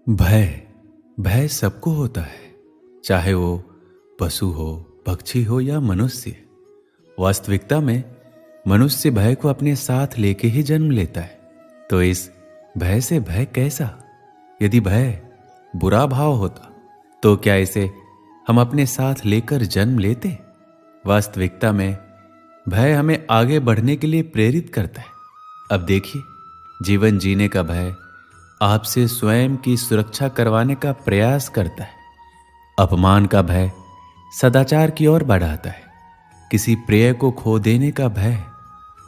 भय भय सबको होता है, चाहे वो पशु हो, पक्षी हो या मनुष्य। वास्तविकता में मनुष्य भय को अपने साथ लेके ही जन्म लेता है। तो इस भय से भय कैसा? यदि भय बुरा भाव होता तो क्या इसे हम अपने साथ लेकर जन्म लेते? वास्तविकता में भय हमें आगे बढ़ने के लिए प्रेरित करता है। अब देखिए, जीवन जीने का भय आपसे स्वयं की सुरक्षा करवाने का प्रयास करता है। अपमान का भय सदाचार की ओर बढ़ाता है। किसी प्रिय को खो देने का भय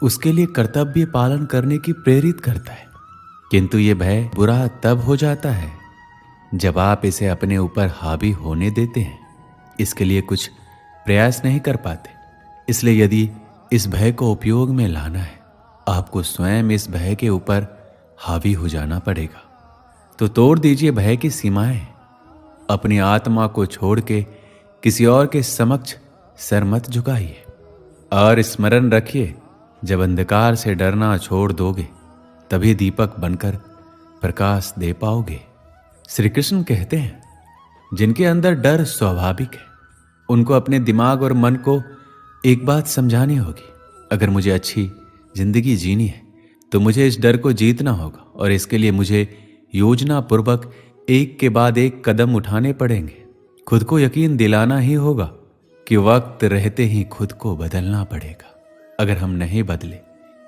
उसके लिए कर्तव्य पालन करने की प्रेरित करता है। किंतु ये भय बुरा तब हो जाता है जब आप इसे अपने ऊपर हावी होने देते हैं, इसके लिए कुछ प्रयास नहीं कर पाते। इसलिए यदि इस भय को उपयोग में लाना है, आपको स्वयं इस भय के ऊपर हावी हो जाना पड़ेगा। तो तोड़ दीजिए भय की सीमाएं। अपनी आत्मा को छोड़ के किसी और के समक्ष सर मत झुकाइए। और स्मरण रखिए, जब अंधकार से डरना छोड़ दोगे तभी दीपक बनकर प्रकाश दे पाओगे। श्री कृष्ण कहते हैं, जिनके अंदर डर स्वाभाविक है उनको अपने दिमाग और मन को एक बात समझानी होगी। अगर मुझे अच्छी जिंदगी जीनी है तो मुझे इस डर को जीतना होगा, और इसके लिए मुझे योजना पूर्वक एक के बाद एक कदम उठाने पड़ेंगे। खुद को यकीन दिलाना ही होगा कि वक्त रहते ही खुद को बदलना पड़ेगा। अगर हम नहीं बदले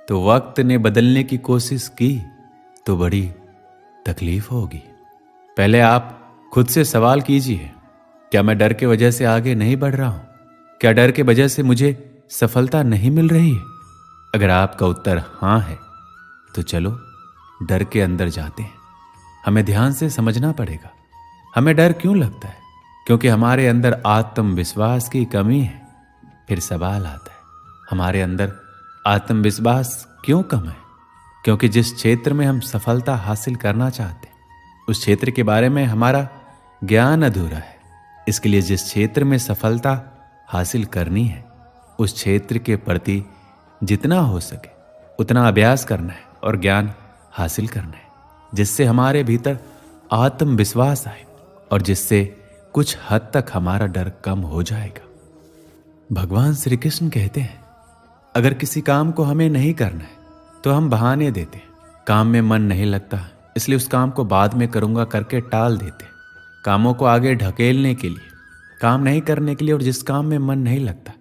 तो वक्त ने बदलने की कोशिश की तो बड़ी तकलीफ होगी। पहले आप खुद से सवाल कीजिए, क्या मैं डर के वजह से आगे नहीं बढ़ रहा हूं? क्या डर के वजह से मुझे सफलता नहीं मिल रही है? अगर आपका उत्तर हां है तो चलो डर के अंदर जाते हैं। हमें ध्यान से समझना पड़ेगा, हमें डर क्यों लगता है? क्योंकि हमारे अंदर आत्मविश्वास की कमी है। फिर सवाल आता है, हमारे अंदर आत्मविश्वास क्यों कम है? क्योंकि जिस क्षेत्र में हम सफलता हासिल करना चाहते हैं उस क्षेत्र के बारे में हमारा ज्ञान अधूरा है। इसके लिए जिस क्षेत्र में सफलता हासिल करनी है उस क्षेत्र के प्रति जितना हो सके उतना अभ्यास करना है और ज्ञान हासिल करना है, जिससे हमारे भीतर आत्मविश्वास आए और जिससे कुछ हद तक हमारा डर कम हो जाएगा। भगवान श्री कृष्ण कहते हैं, अगर किसी काम को हमें नहीं करना है तो हम बहाने देते हैं। काम में मन नहीं लगता इसलिए उस काम को बाद में करूंगा करके टाल देते हैं। कामों को आगे ढकेलने के लिए, काम नहीं करने के लिए, और जिस काम में मन नहीं लगता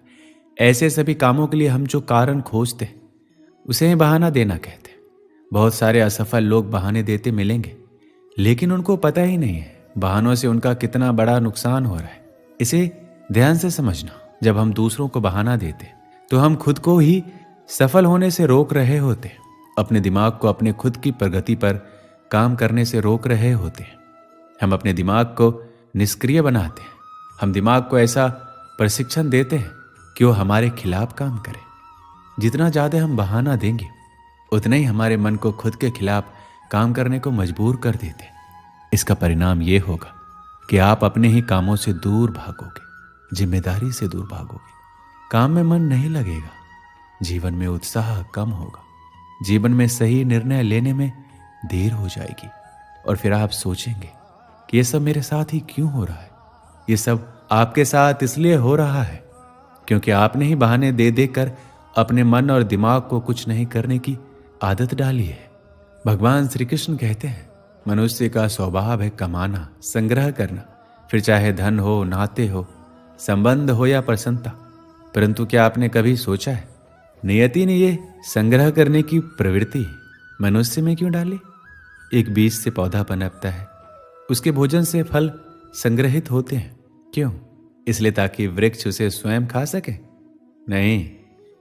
ऐसे सभी कामों के लिए हम जो कारण खोजते हैं उसे ही बहाना देना कहते हैं। बहुत सारे असफल लोग बहाने देते मिलेंगे, लेकिन उनको पता ही नहीं है बहानों से उनका कितना बड़ा नुकसान हो रहा है। इसे ध्यान से समझना, जब हम दूसरों को बहाना देते तो हम खुद को ही सफल होने से रोक रहे होते हैं। अपने दिमाग को अपने खुद की प्रगति पर काम करने से रोक रहे होते हैं। हम अपने दिमाग को निष्क्रिय बनाते हैं। हम दिमाग को ऐसा प्रशिक्षण देते हैं कि वो हमारे खिलाफ काम करे। जितना ज्यादा हम बहाना देंगे उतना ही हमारे मन को खुद के खिलाफ काम करने को मजबूर कर देते हैं। इसका परिणाम ये होगा कि आप अपने ही कामों से दूर भागोगे, जिम्मेदारी से दूर भागोगे, काम में मन नहीं लगेगा, जीवन में उत्साह कम होगा, जीवन में सही निर्णय लेने में देर हो जाएगी, और फिर आप सोचेंगे कि ये सब मेरे साथ ही क्यों हो रहा है? ये सब आपके साथ इसलिए हो रहा है क्योंकि आपने ही बहाने दे देकर अपने मन और दिमाग को कुछ नहीं करने की आदत डाली है। भगवान श्री कृष्ण कहते हैं, मनुष्य का स्वभाव है कमाना, संग्रह करना, फिर चाहे धन हो, नाते हो, संबंध हो या प्रसन्नता। परंतु क्या आपने कभी सोचा है, नियति ने ये संग्रह करने की प्रवृत्ति मनुष्य में क्यों डाली? एक बीज से पौधा पनपता है, उसके भोजन से फल संग्रहित होते हैं। क्यों? इसलिए ताकि वृक्ष उसे स्वयं खा सके? नहीं,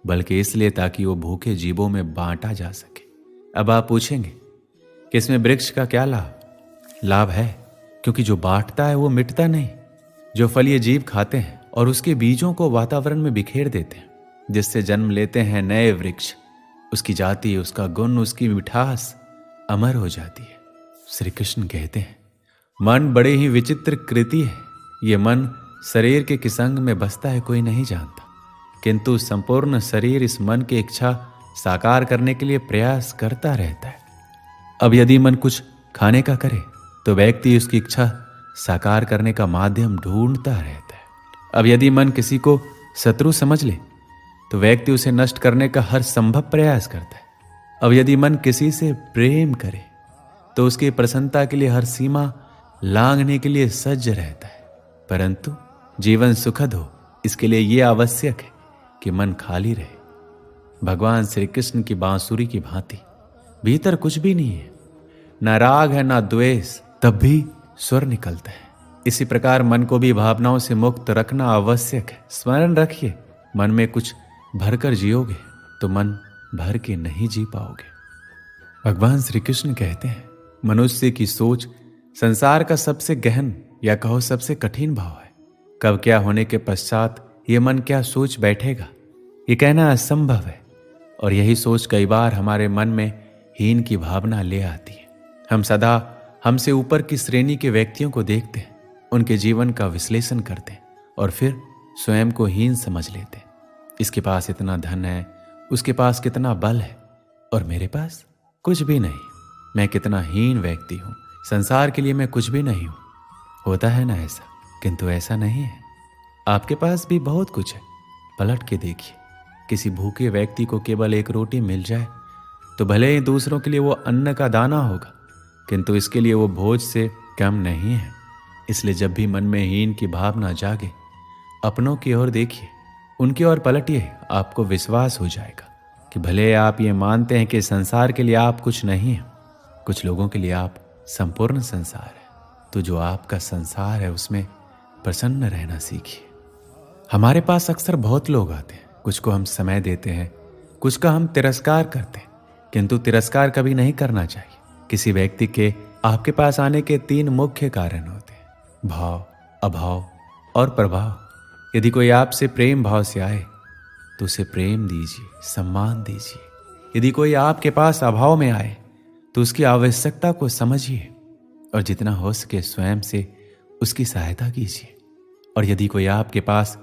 बल्कि इसलिए ताकि वो भूखे जीवों में बांटा जा सके। अब आप पूछेंगे कि इसमें वृक्ष का क्या लाभ? लाभ है, क्योंकि जो बांटता है वो मिटता नहीं। जो फल ये जीव खाते हैं और उसके बीजों को वातावरण में बिखेर देते हैं, जिससे जन्म लेते हैं नए वृक्ष, उसकी जाति, उसका गुण, उसकी मिठास अमर हो जाती है। श्री कृष्ण कहते हैं, मन बड़े ही विचित्र कृति है। ये मन शरीर के किस अंग में बसता है कोई नहीं जानता, किंतु संपूर्ण शरीर इस मन की इच्छा साकार करने के लिए प्रयास करता रहता है। अब यदि मन कुछ खाने का करे तो व्यक्ति उसकी इच्छा साकार करने का माध्यम ढूंढता रहता है। अब यदि मन किसी को शत्रु समझ ले तो व्यक्ति उसे नष्ट करने का हर संभव प्रयास करता है। अब यदि मन किसी से प्रेम करे तो उसकी प्रसन्नता के लिए हर सीमा लांघने के लिए सज्ज रहता है। परंतु जीवन सुखद हो इसके लिए यह आवश्यक है कि मन खाली रहे। भगवान श्री कृष्ण की बांसुरी की भांति भीतर कुछ भी नहीं है, न राग है न द्वेष, तब भी स्वर निकलता है। इसी प्रकार मन को भी भावनाओं से मुक्त रखना आवश्यक है। स्मरण रखिए, मन में कुछ भरकर जियोगे तो मन भर के नहीं जी पाओगे। भगवान श्री कृष्ण कहते हैं, मनुष्य की सोच संसार का सबसे गहन या कहो सबसे कठिन भाव है। कब क्या होने के पश्चात ये मन क्या सोच बैठेगा, ये कहना असंभव है। और यही सोच कई बार हमारे मन में हीन की भावना ले आती है। हम सदा हमसे ऊपर की श्रेणी के व्यक्तियों को देखते हैं, उनके जीवन का विश्लेषण करते हैं और फिर स्वयं को हीन समझ लेते हैं। इसके पास इतना धन है, उसके पास कितना बल है और मेरे पास कुछ भी नहीं। मैं कितना हीन व्यक्ति हूं, संसार के लिए मैं कुछ भी नहीं हूं। होता है ना ऐसा, किंतु ऐसा नहीं है। आपके पास भी बहुत कुछ है। पलट के देखिए, किसी भूखे व्यक्ति को केवल एक रोटी मिल जाए तो भले ही दूसरों के लिए वो अन्न का दाना होगा, किंतु इसके लिए वो भोज से कम नहीं है। इसलिए जब भी मन में हीन की भावना जागे, अपनों की ओर देखिए, उनकी ओर पलटिए। आपको विश्वास हो जाएगा कि भले आप ये मानते हैं कि संसार के लिए आप कुछ नहीं हैं, कुछ लोगों के लिए आप संपूर्ण संसार है। तो जो आपका संसार है उसमें प्रसन्न रहना सीखिए। हमारे पास अक्सर बहुत लोग आते हैं, कुछ को हम समय देते हैं, कुछ का हम तिरस्कार करते हैं, किंतु तिरस्कार कभी नहीं करना चाहिए। किसी व्यक्ति के आपके पास आने के 3 मुख्य कारण होते हैं, भाव, अभाव और प्रभाव। यदि कोई आपसे प्रेम भाव से आए तो उसे प्रेम दीजिए, सम्मान दीजिए। यदि कोई आपके पास अभाव में आए तो उसकी आवश्यकता को समझिए और जितना हो सके स्वयं से उसकी सहायता कीजिए। और यदि कोई आपके पास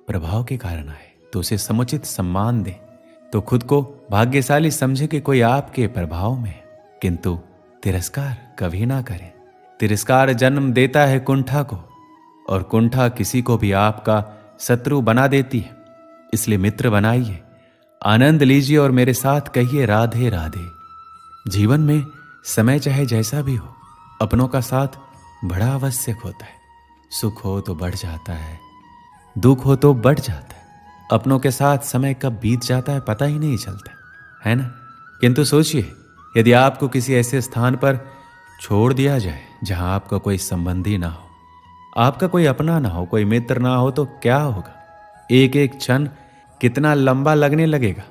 प्रभाव के कारण आए तो उसे समुचित सम्मान दें। तो खुद को भाग्यशाली समझे कि कोई आपके प्रभाव में है, किंतु तिरस्कार कभी ना करें। तिरस्कार जन्म देता है कुंठा को, और कुंठा किसी को भी आपका शत्रु बना देती है। इसलिए मित्र बनाइए, आनंद लीजिए और मेरे साथ कहिए राधे राधे। जीवन में समय चाहे जैसा भी हो, अपनों का साथ बड़ा आवश्यक होता है। सुख हो तो बढ़ जाता है, दुख हो तो बढ़ जाता है। अपनों के साथ समय कब बीत जाता है पता ही नहीं चलता, है ना। किंतु सोचिए, यदि आपको किसी ऐसे स्थान पर छोड़ दिया जाए जहां आपका कोई संबंधी ना हो, आपका कोई अपना ना हो, कोई मित्र ना हो, तो क्या होगा। एक एक क्षण कितना लंबा लगने लगेगा।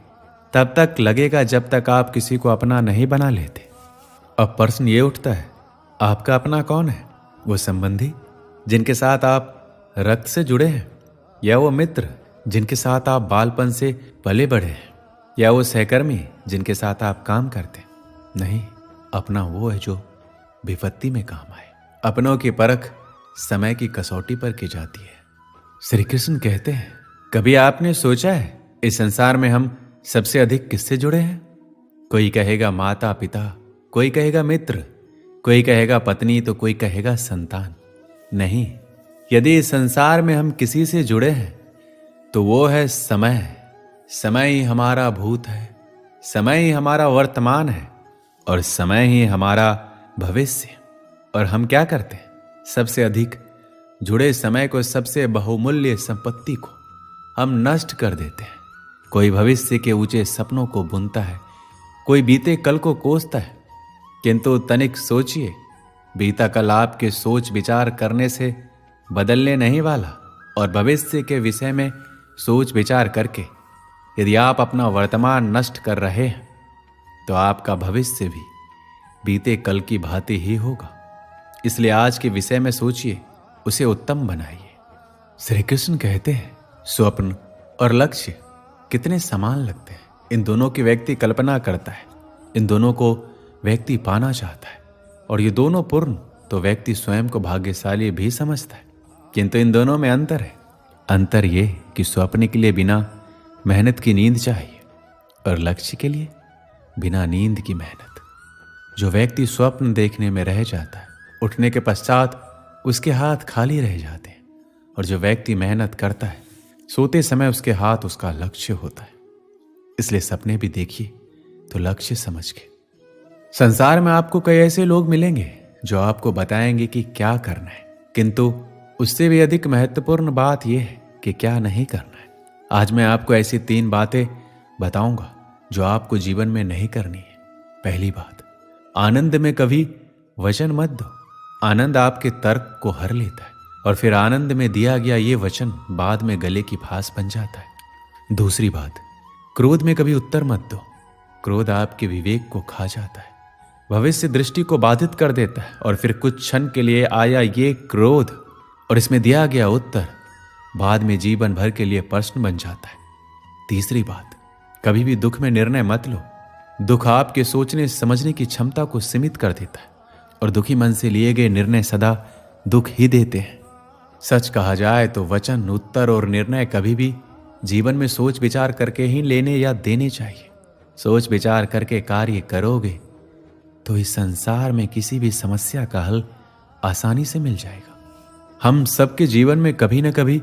तब तक लगेगा जब तक आप किसी को अपना नहीं बना लेते। अब प्रश्न ये उठता है, आपका अपना कौन है? वो संबंधी जिनके साथ आप रक्त से जुड़े हैं, या वो मित्र जिनके साथ आप बालपन से पले बढ़े हैं, या वो सहकर्मी जिनके साथ आप काम करते हैं? नहीं, अपना वो है जो विपत्ति में काम आए। अपनों की परख समय की कसौटी पर की जाती है। श्री कृष्ण कहते हैं, कभी आपने सोचा है इस संसार में हम सबसे अधिक किससे जुड़े हैं? कोई कहेगा माता पिता, कोई कहेगा मित्र, कोई कहेगा पत्नी, तो कोई कहेगा संतान। नहीं, यदि इस संसार में हम किसी से जुड़े हैं तो वो है समय। समय ही हमारा भूत है, समय ही हमारा वर्तमान है और समय ही हमारा भविष्य। और हम क्या करते हैं? सबसे अधिक जुड़े समय को, सबसे बहुमूल्य संपत्ति को हम नष्ट कर देते हैं। कोई भविष्य के ऊंचे सपनों को बुनता है, कोई बीते कल को कोसता है, किंतु तनिक सोचिए, बीता कल आपके सोच विचार करने से बदलने नहीं वाला। और भविष्य के विषय में सोच विचार करके यदि आप अपना वर्तमान नष्ट कर रहे हैं तो आपका भविष्य भी बीते कल की भांति ही होगा। इसलिए आज के विषय में सोचिए, उसे उत्तम बनाइए। श्री कृष्ण कहते हैं, स्वप्न और लक्ष्य कितने समान लगते हैं। इन दोनों की व्यक्ति कल्पना करता है, इन दोनों को व्यक्ति पाना चाहता है, और ये दोनों पूर्ण तो व्यक्ति स्वयं को भाग्यशाली भी समझता है। किंतु इन दोनों में अंतर है। अंतर ये कि स्वप्न के लिए बिना मेहनत की नींद चाहिए और लक्ष्य के लिए बिना नींद की मेहनत। जो व्यक्ति स्वप्न देखने में रह जाता है उठने के पश्चात उसके हाथ खाली रह जाते हैं। और जो व्यक्ति मेहनत करता है, सोते समय उसके हाथ उसका लक्ष्य होता है। इसलिए सपने भी देखिए तो लक्ष्य समझ के। संसार में आपको कई ऐसे लोग मिलेंगे जो आपको बताएंगे कि क्या करना है, किंतु उससे भी अधिक महत्वपूर्ण बात यह है कि क्या नहीं करना है। आज मैं आपको ऐसी 3 बातें बताऊंगा जो आपको जीवन में नहीं करनी है। पहली बात, आनंद में कभी वचन मत दो। आनंद आपके तर्क को हर लेता है और फिर आनंद में दिया गया ये वचन बाद में गले की फांस बन जाता है। दूसरी बात, क्रोध में कभी उत्तर मत दो। क्रोध आपके विवेक को खा जाता है, भविष्य दृष्टि को बाधित कर देता है और फिर कुछ क्षण के लिए आया ये क्रोध और इसमें दिया गया उत्तर बाद में जीवन भर के लिए प्रश्न बन जाता है। तीसरी बात, कभी भी दुख में निर्णय मत लो। दुख आपके सोचने समझने की क्षमता को सीमित कर देता है और दुखी मन से लिए गए निर्णय सदा दुख ही देते हैं। सच कहा जाए तो वचन, उत्तर और निर्णय कभी भी जीवन में सोच विचार करके ही लेने या देने चाहिए। सोच विचार करके कार्य करोगे तो इस संसार में किसी भी समस्या का हल आसानी से मिल जाएगा। हम सबके जीवन में कभी न कभी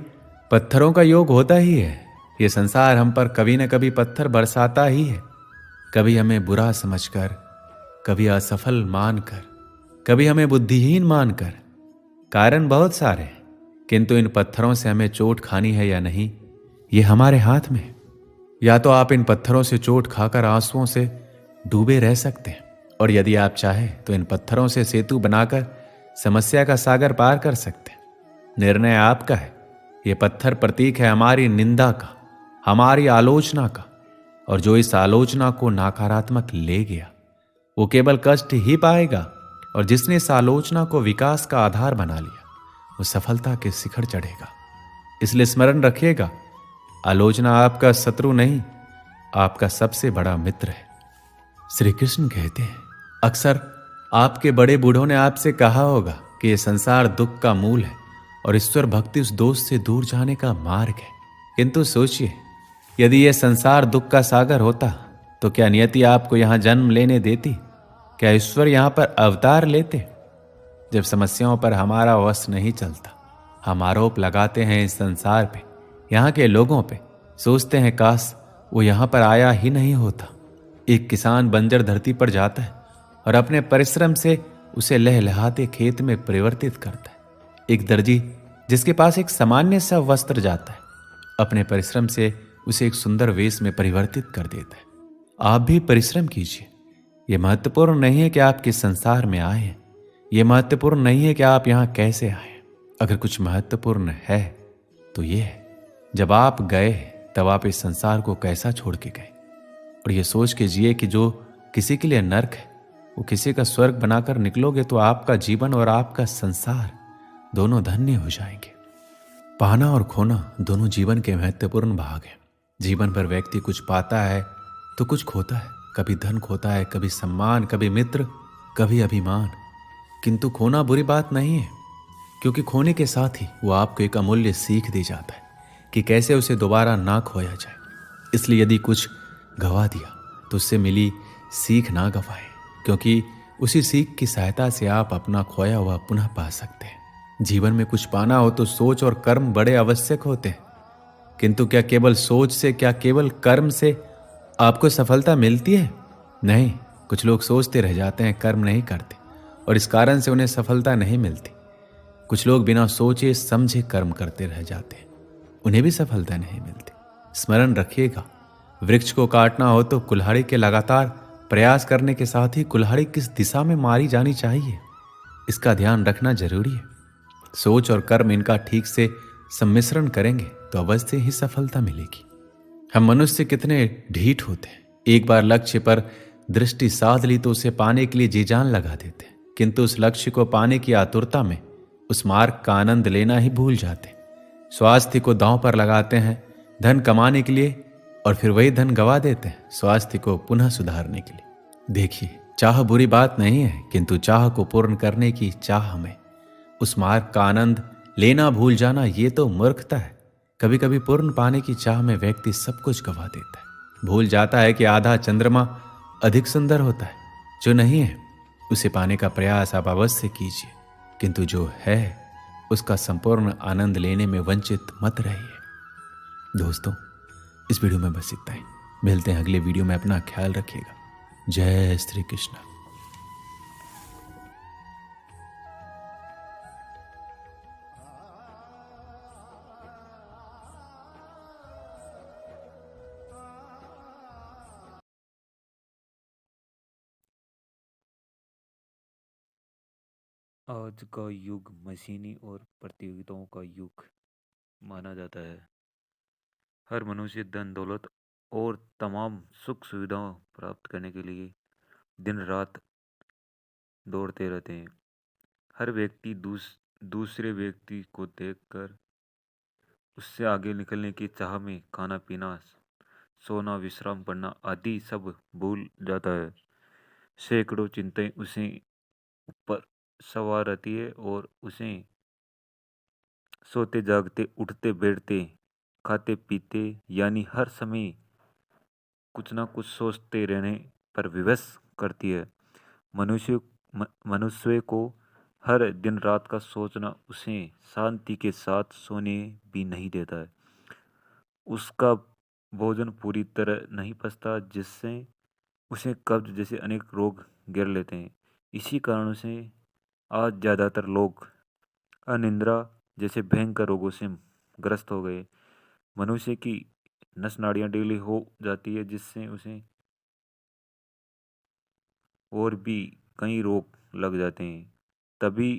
पत्थरों का योग होता ही है। ये संसार हम पर कभी न कभी पत्थर बरसाता ही है, कभी हमें बुरा समझकर, कभी असफल मानकर, कभी हमें बुद्धिहीन मानकर। कारण बहुत सारे हैं, किंतु इन पत्थरों से हमें चोट खानी है या नहीं, ये हमारे हाथ में है। या तो आप इन पत्थरों से चोट खाकर आंसुओं से डूबे रह सकते हैं, और यदि आप चाहें तो इन पत्थरों से सेतु बनाकर समस्या का सागर पार कर सकते हैं। निर्णय आपका है। ये पत्थर प्रतीक है हमारी निंदा का, हमारी आलोचना का, और जो इस आलोचना को नकारात्मक ले गया वो केवल कष्ट ही पाएगा, और जिसने इस आलोचना को विकास का आधार बना लिया वो सफलता के शिखर चढ़ेगा। इसलिए स्मरण रखिएगा, आलोचना आपका शत्रु नहीं, आपका सबसे बड़ा मित्र है। श्री कृष्ण कहते हैं, अक्सर आपके बड़े बूढ़ों ने आपसे कहा होगा कि यह संसार दुख का मूल है और ईश्वर भक्ति उस दोष से दूर जाने का मार्ग है। किंतु सोचिए, यदि यह संसार दुख का सागर होता तो क्या नियति आपको यहां जन्म लेने देती? क्या ईश्वर यहां पर अवतार लेते? जब समस्याओं पर हमारा वश नहीं चलता, हम आरोप लगाते हैं इस संसार पे, यहाँ के लोगों पे, सोचते हैं काश वो यहाँ पर आया ही नहीं होता। एक किसान बंजर धरती पर जाता है और अपने परिश्रम से उसे लहलहाते खेत में परिवर्तित करता है। एक दर्जी जिसके पास एक सामान्य सा वस्त्र जाता है, अपने परिश्रम से उसे एक सुंदर वेश में परिवर्तित कर देता है। आप भी परिश्रम कीजिए। यह महत्वपूर्ण नहीं है कि आप किस संसार में आए हैं, यह महत्वपूर्ण नहीं है कि आप यहाँ कैसे आए। अगर कुछ महत्वपूर्ण है तो यह है, जब आप गए तब आप इस संसार को कैसा छोड़ के गए। और ये सोच के जिए कि जो किसी के लिए नर्क है वो किसी का स्वर्ग बनाकर निकलोगे तो आपका जीवन और आपका संसार दोनों धन्य हो जाएंगे। पाना और खोना दोनों जीवन के महत्वपूर्ण भाग हैं। जीवन भर व्यक्ति कुछ पाता है तो कुछ खोता है। कभी धन खोता है, कभी सम्मान, कभी मित्र, कभी अभिमान। किंतु खोना बुरी बात नहीं है, क्योंकि खोने के साथ ही वो आपको एक अमूल्य सीख दे जाता है कि कैसे उसे दोबारा ना खोया जाए। इसलिए यदि कुछ गवा दिया तो उससे मिली सीख ना गवाए, क्योंकि उसी सीख की सहायता से आप अपना खोया हुआ पुनः पा सकते हैं। जीवन में कुछ पाना हो तो सोच और कर्म बड़े आवश्यक होते हैं, किंतु क्या केवल सोच से, क्या केवल कर्म से आपको सफलता मिलती है? नहीं। कुछ लोग सोचते रह जाते हैं, कर्म नहीं करते, और इस कारण से उन्हें सफलता नहीं मिलती। कुछ लोग बिना सोचे समझे कर्म करते रह जाते हैं, उन्हें भी सफलता नहीं मिलती। स्मरण रखिएगा, वृक्ष को काटना हो तो कुल्हाड़ी के लगातार प्रयास करने के साथ ही कुल्हाड़ी किस दिशा में मारी जानी चाहिए, इसका ध्यान रखना जरूरी है। सोच और कर्म इनका ठीक से सम्मिश्रण करेंगे तो अवश्य ही सफलता मिलेगी। हम मनुष्य कितने ढीठ होते हैं। एक बार लक्ष्य पर दृष्टि साध ली तो उसे पाने के लिए जी जान लगा देते हैं, किंतु उस लक्ष्य को पाने की आतुरता में उस मार्ग का आनंद लेना ही भूल जाते हैं। स्वास्थ्य को दांव पर लगाते हैं धन कमाने के लिए, और फिर वही धन गवा देते हैं स्वास्थ्य को पुनः सुधारने के लिए। देखिए, चाह बुरी बात नहीं है, किंतु चाह को पूर्ण करने की चाह में उस मार्ग का आनंद लेना भूल जाना, ये तो मूर्खता है। कभी कभी पूर्ण पाने की चाह में व्यक्ति सब कुछ गवा देता है, भूल जाता है कि आधा चंद्रमा अधिक सुंदर होता है। जो नहीं है उसे पाने का प्रयास आप अवश्य कीजिए। किंतु जो है उसका संपूर्ण आनंद लेने में वंचित मत रहिए। दोस्तों, इस वीडियो में बस इतना ही। मिलते हैं अगले वीडियो में। अपना ख्याल रखिएगा। जय श्री कृष्ण। आज का युग मशीनी और प्रतियोगिताओं का युग माना जाता है। हर मनुष्य धन दौलत और तमाम सुख सुविधाओं प्राप्त करने के लिए दिन रात दौड़ते रहते हैं। हर व्यक्ति दूसरे व्यक्ति को देखकर उससे आगे निकलने की चाह में खाना पीना, सोना, विश्राम करना आदि सब भूल जाता है। सैकड़ों चिंताएं उसे ऊपर सवार रहती है और उसे सोते जागते, उठते बैठते, खाते पीते यानी हर समय कुछ ना कुछ सोचते रहने पर विवश करती है। मनुष्य को हर दिन रात का सोचना उसे शांति के साथ सोने भी नहीं देता है। उसका भोजन पूरी तरह नहीं पचता, जिससे उसे कब्ज जैसे अनेक रोग घेर लेते हैं। इसी कारण से आज ज़्यादातर लोग अनिद्रा जैसे भयंकर रोगों से ग्रस्त हो गए। मनुष्य की नस नाड़ियाँ ढीली हो जाती है, जिससे उसे और भी कई रोग लग जाते हैं। तभी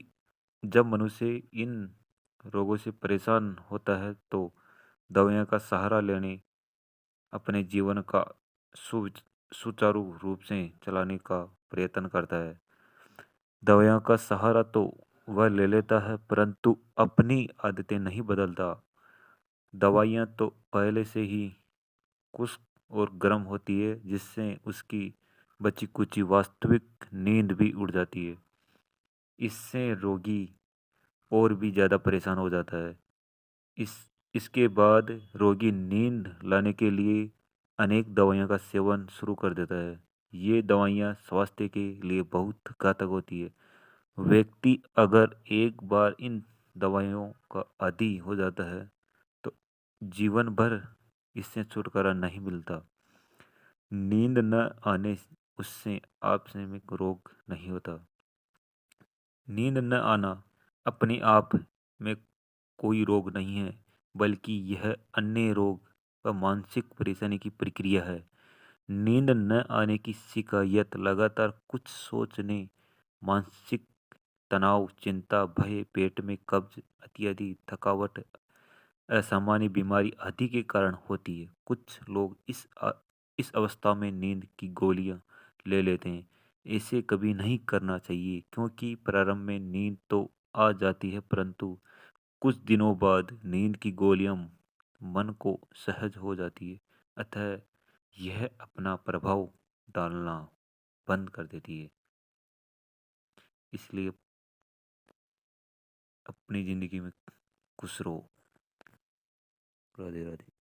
जब मनुष्य इन रोगों से परेशान होता है तो दवाइयों का सहारा लेने अपने जीवन का सुचारू रूप से चलाने का प्रयत्न करता है। दवाइयों का सहारा तो वह ले लेता है, परंतु अपनी आदतें नहीं बदलता। दवाइयाँ तो पहले से ही कुछ और गर्म होती है, जिससे उसकी बची कुची वास्तविक नींद भी उड़ जाती है। इससे रोगी और भी ज़्यादा परेशान हो जाता है। इस इसके बाद रोगी नींद लाने के लिए अनेक दवाइयों का सेवन शुरू कर देता है। ये दवाइयाँ स्वास्थ्य के लिए बहुत घातक होती है। व्यक्ति अगर एक बार इन दवाइयों का आदी हो जाता है तो जीवन भर इससे छुटकारा नहीं मिलता। नींद न आने उससे आकस्मिक रोग नहीं होता। नींद न आना अपने आप में कोई रोग नहीं है, बल्कि यह अन्य रोग व मानसिक परेशानी की प्रक्रिया है। नींद न आने की शिकायत लगातार कुछ सोचने, मानसिक तनाव, चिंता, भय, पेट में कब्ज इत्यादि, थकावट, असामान्य बीमारी आदि के कारण होती है। कुछ लोग इस अवस्था में नींद की गोलियां ले लेते हैं। ऐसे कभी नहीं करना चाहिए, क्योंकि प्रारंभ में नींद तो आ जाती है, परंतु कुछ दिनों बाद नींद की गोलियां मन को सहज हो जाती है, अतः यह अपना प्रभाव डालना बंद कर देती है। इसलिए अपनी ज़िंदगी में खुश रहो। राधे राधे।